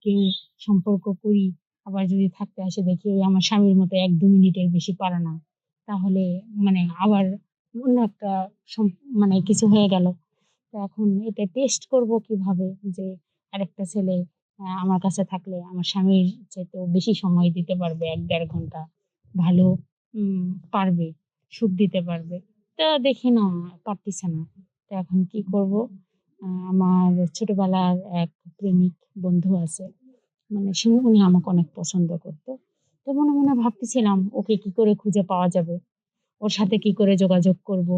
কেউ সম্পর্ক করি, আবার যদি থাকতে আসে দেখি ওই আমার স্বামীর মতো ১-২ মিনিটের বেশি পারে না। তাহলে আবার অন্য একটা মানে কিছু হয়ে গেল। তো এখন এটা টেস্ট করব কিভাবে যে আরেকটা ছেলে আমার কাছে থাকলে আমার স্বামীর চাইতেও বেশি সময় দিতে পারবে ১-১.৫ ঘন্টা। ভালো উম পারবে, সুখ দিতে পারবে। তো দেখি না পারতিছে না। তো এখন কি করব? আমার ছোটবেলার এক প্রেমিক বন্ধু আছে। উনি আমাকে অনেক পছন্দ করত। তো মনে ভাবতেছিলাম ওকে কি করে খুঁজে পাওয়া যাবে? ওর সাথে কি করে যোগাযোগ করব?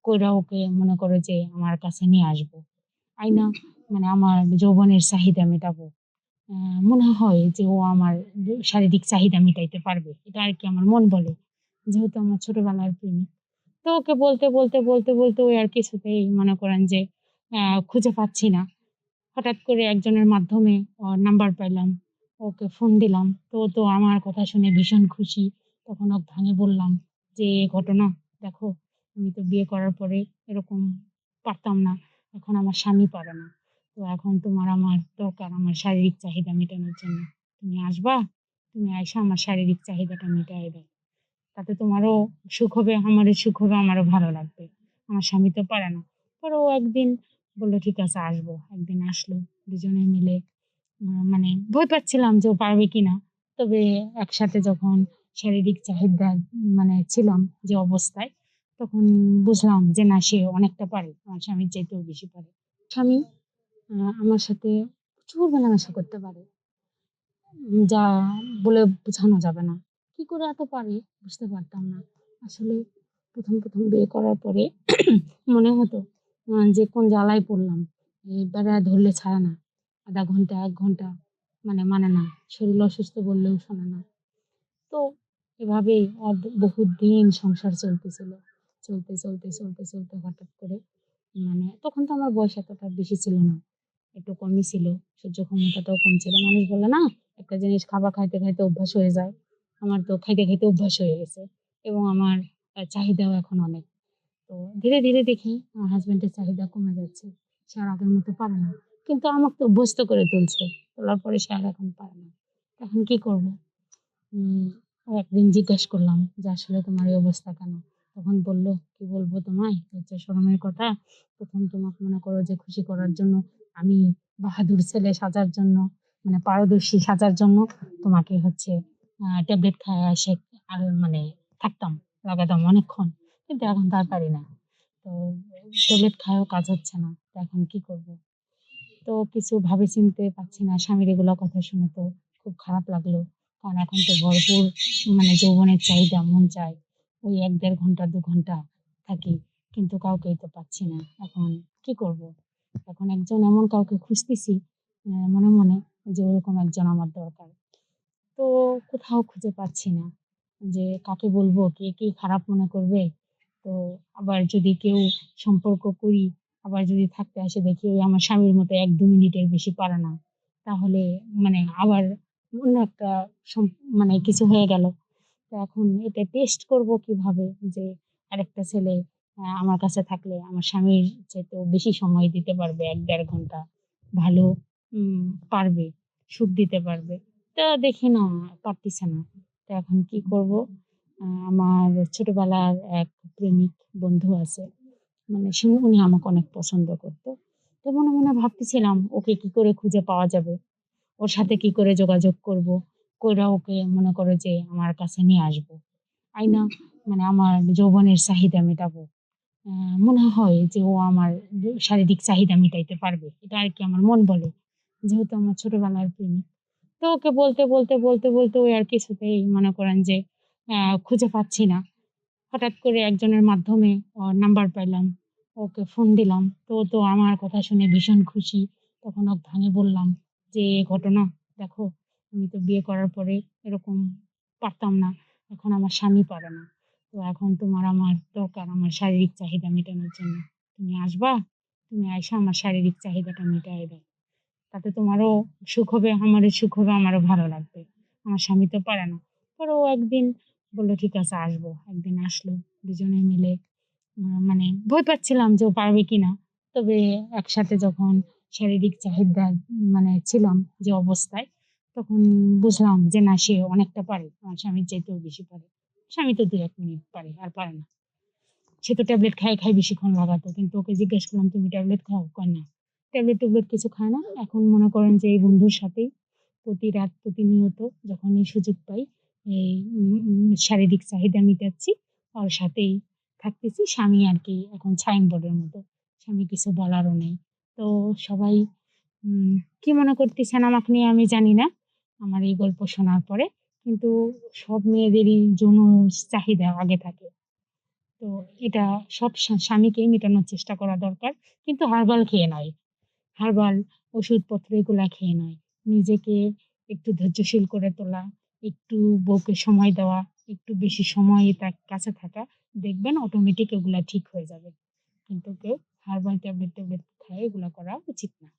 কইরা ওকে মনে করো যে আমার কাছে নিয়ে আসবো। আইনা আমার যৌবনের চাহিদা মেটাবো। আ মনে হয় যে ও আমার শারীরিক চাহিদা মিটাইতে পারবে। এটা আরকি আমার মন বলে। যেহেতু আমার ছোটবেলার প্রেমিক। তো ওকে বলতে ওই আর কিছুতেই মনে করেন যে খুঁজে পাচ্ছি না। হঠাৎ করে একজনের মাধ্যমে ওর নাম্বার পাইলাম। ওকে ফোন দিলাম। তো ও তো আমার কথা শুনে ভীষণ খুশি। তখন ওকে ভাঙে বললাম যে, "এ ঘটনা দেখো আমি তো বিয়ে করার পরে এরকম পারতাম না। এখন আমার স্বামী পারে না। তো এখন তোমার আমার দরকার আমার শারীরিক চাহিদা মেটানোর জন্য। তুমি আসবা? তুমি আইসা আমার শারীরিক চাহিদাটা মিটায়ে দাও। তাতে তোমারও সুখ হবে, আমারও সুখ হবে, আমারও ভালো লাগবে। আমার স্বামী তো পারে না।" পরে ও একদিন বলল, "ঠিক আছে আসবো।" একদিন আসলো। দুজনে মিলে ভয় পাচ্ছিলাম যে ও পারবে কিনা। তবে একসাথে যখন শারীরিক চাহিদা ছিলাম যে অবস্থায়, তখন বুঝলাম যে না সে অনেকটা পারে। আমার স্বামীর চাইতেও বেশি পারে। স্বামী আমার সাথে প্রচুর মেলামেশা করতে পারে। যা বলে বোঝানো যাবে না। কি করে এত পারে বুঝতে পারতাম না। আসলে ১ম বিয়ে করার পরে মনে হতো যে কোন জ্বালায় পড়লাম। এই বেড়া ধরলে ছাড়ে না। ০.৫ ঘন্টা ১ ঘন্টা মানে না। শরীর অসুস্থ বললেও শোনে না। তো এভাবেই বহুদিন সংসার চলতেছিল। চলতে হঠাৎ করে তখন তো আমার বয়স এতটা বেশি ছিল না। একটু কমই ছিল। সহ্য ক্ষমতাটাও কম ছিল। মানুষ বলে না, একটা জিনিস খাইতে অভ্যাস হয়ে যায়। আমার তো খাইতে অভ্যাস হয়ে গেছে এবং আমার চাহিদাও এখন অনেক। তো ধীরে দেখি আমার হাসব্যান্ডের চাহিদা কমে যাচ্ছে। সে আর আগের মতো পারে না। কিন্তু আমাকে তো অভ্যস্ত করে তুলছে। তোলার পরে সে আর এখন পারে না। এখন কি করব? উম একদিন জিজ্ঞেস করলাম যে, "আসলে তোমার এই অবস্থা কেন?" তখন বলল, "কি বলবো তোমায়? লজ্জা শরমের কথা। ১ম তোমাকে মনে করো যে খুশি করার জন্য আমি বাহাদুর ছেলে সাজার জন্য পারদর্শী সাজার জন্য তোমাকে হচ্ছে ট্যাবলেট খাইয়া এসে আর থাকতাম, লাগাতাম অনেকক্ষণ। কিন্তু এখন তো আর পারি না। তো ট্যাবলেট খাইয়াও কাজ হচ্ছে না। তো এখন কি করব?" তো কিছু ভাবে চিন্তে পারছি না। স্বামীর এগুলা কথা শুনে তো খুব খারাপ লাগলো। কারণ এখন তো ভরপুর যৌবনের চাহিদা, মন চায়। ওই ১-১.৫ ঘন্টা ২ ঘন্টা থাকি। কিন্তু কাউকেই তো পাচ্ছি না। এখন কি করব? এখন এমন কাউকে খুঁজতেছি মনে যে ওরকম একজন আমার দরকার। তো কোথাও খুঁজে পাচ্ছি না যে কাকে বলবো, কে কি খারাপ মনে করবে? তো আবার যদি কেউ সম্পর্ক করি, আবার যদি থাকতে আসে দেখি ওই আমার স্বামীর মতো ১-২ মিনিটের বেশি পারে না। তাহলে আবার অন্য একটা সম কিছু হয়ে গেল। তো এখন এটা টেস্ট করব কিভাবে যে আরেকটা ছেলে আমার কাছে থাকলে আমার স্বামীর চাইতেও বেশি সময় দিতে পারবে ১-১.৫ ঘন্টা। ভালো উম পারবে, সুখ দিতে পারবে। তো দেখি না পারতিছে না। তো এখন কি করব? আমার ছোটবেলার এক প্রেমিক বন্ধু আছে। উনি আমাকে অনেক পছন্দ করত। তো মনে ভাবতেছিলাম ওকে কি করে খুঁজে পাওয়া যাবে? ওর সাথে কি করে যোগাযোগ করব? কইরা ওকে মনে করো যে আমার কাছে নিয়ে আসবো। আইনা আমার যৌবনের চাহিদা মেটাবো। আ মনে হয় যে ও আমার শারীরিক চাহিদা মিটাইতে পারবে। এটা আরকি আমার মন বলে। যেহেতু আমার ছোটবেলার প্রেমিক। তো ওকে বলতে ওই আর কিছুতেই মনে করেন যে খুঁজে পাচ্ছি না। হঠাৎ করে একজনের মাধ্যমে ওর নাম্বার পাইলাম। ওকে ফোন দিলাম। তো ও তো আমার কথা শুনে ভীষণ খুশি। তখন ওকে ভাঙে বললাম যে, "এ ঘটনা দেখো আমি তো বিয়ে করার পরে এরকম পারতাম না। এখন আমার স্বামী পারে না। তো এখন তোমার আমার দরকার আমার শারীরিক চাহিদা মেটানোর জন্য। তুমি আসবা? তুমি আইসা আমার শারীরিক চাহিদাটা মিটায়ে দাও। তাতে তোমারও সুখ হবে, আমারও সুখ হবে, আমারও ভালো লাগবে। আমার স্বামী তো পারে না।" পরে ও একদিন বলল, "ঠিক আছে আসবো।" একদিন আসলো। দুজনে মিলে ভয় পাচ্ছিলাম যে ও পারবে কিনা। তবে একসাথে যখন শারীরিক চাহিদা ছিলাম যে অবস্থায়, তখন বুঝলাম যে না সে অনেকটা পারে। আমার স্বামীর চাইতেও বেশি পারে। স্বামী তো ২-১ মিনিট পারে, আর পারে না। সে তো ট্যাবলেট খায় বেশিক্ষণ লাগাতো। কিন্তু ওকে জিজ্ঞেস করলাম, "তুমি ট্যাবলেট খাও?" কয়, "না।" ট্যাবলেট-টুবলেট কিছু খায় না। এখন মনে করেন যে এই বন্ধুর সাথেই প্রতি রাত প্রতিনিয়ত যখনই সুযোগ পাই এই শারীরিক চাহিদা মিটাচ্ছি। ওর সাথেই থাকতেছি। স্বামী আরকি এখন সাইনবোর্ডের মতো। স্বামী কিছু বলারও নেই। তো সবাই উম কি মনে করতেছেন আমাকে নিয়ে আমি জানি না। আমার এই গল্প শোনার পরে। কিন্তু সব মেয়েদেরই যৌন চাহিদা আগে থাকে। তো এটা সব স্বামীকেই মেটানোর চেষ্টা করা দরকার। কিন্তু হার্বাল খেয়ে নয়। হার্বাল ওষুধপত্র এগুলা খেয়ে নয়। নিজেকে একটু ধৈর্যশীল করে তোলা, একটু বউকে সময় দেওয়া, একটু বেশি সময় তার কাছে থাকা। দেখবেন অটোমেটিক এগুলা ঠিক হয়ে যাবে। কিন্তু কেউ হার্বাল ট্যাবলেট-ট্যাবলেট খায় এগুলা করা উচিত না।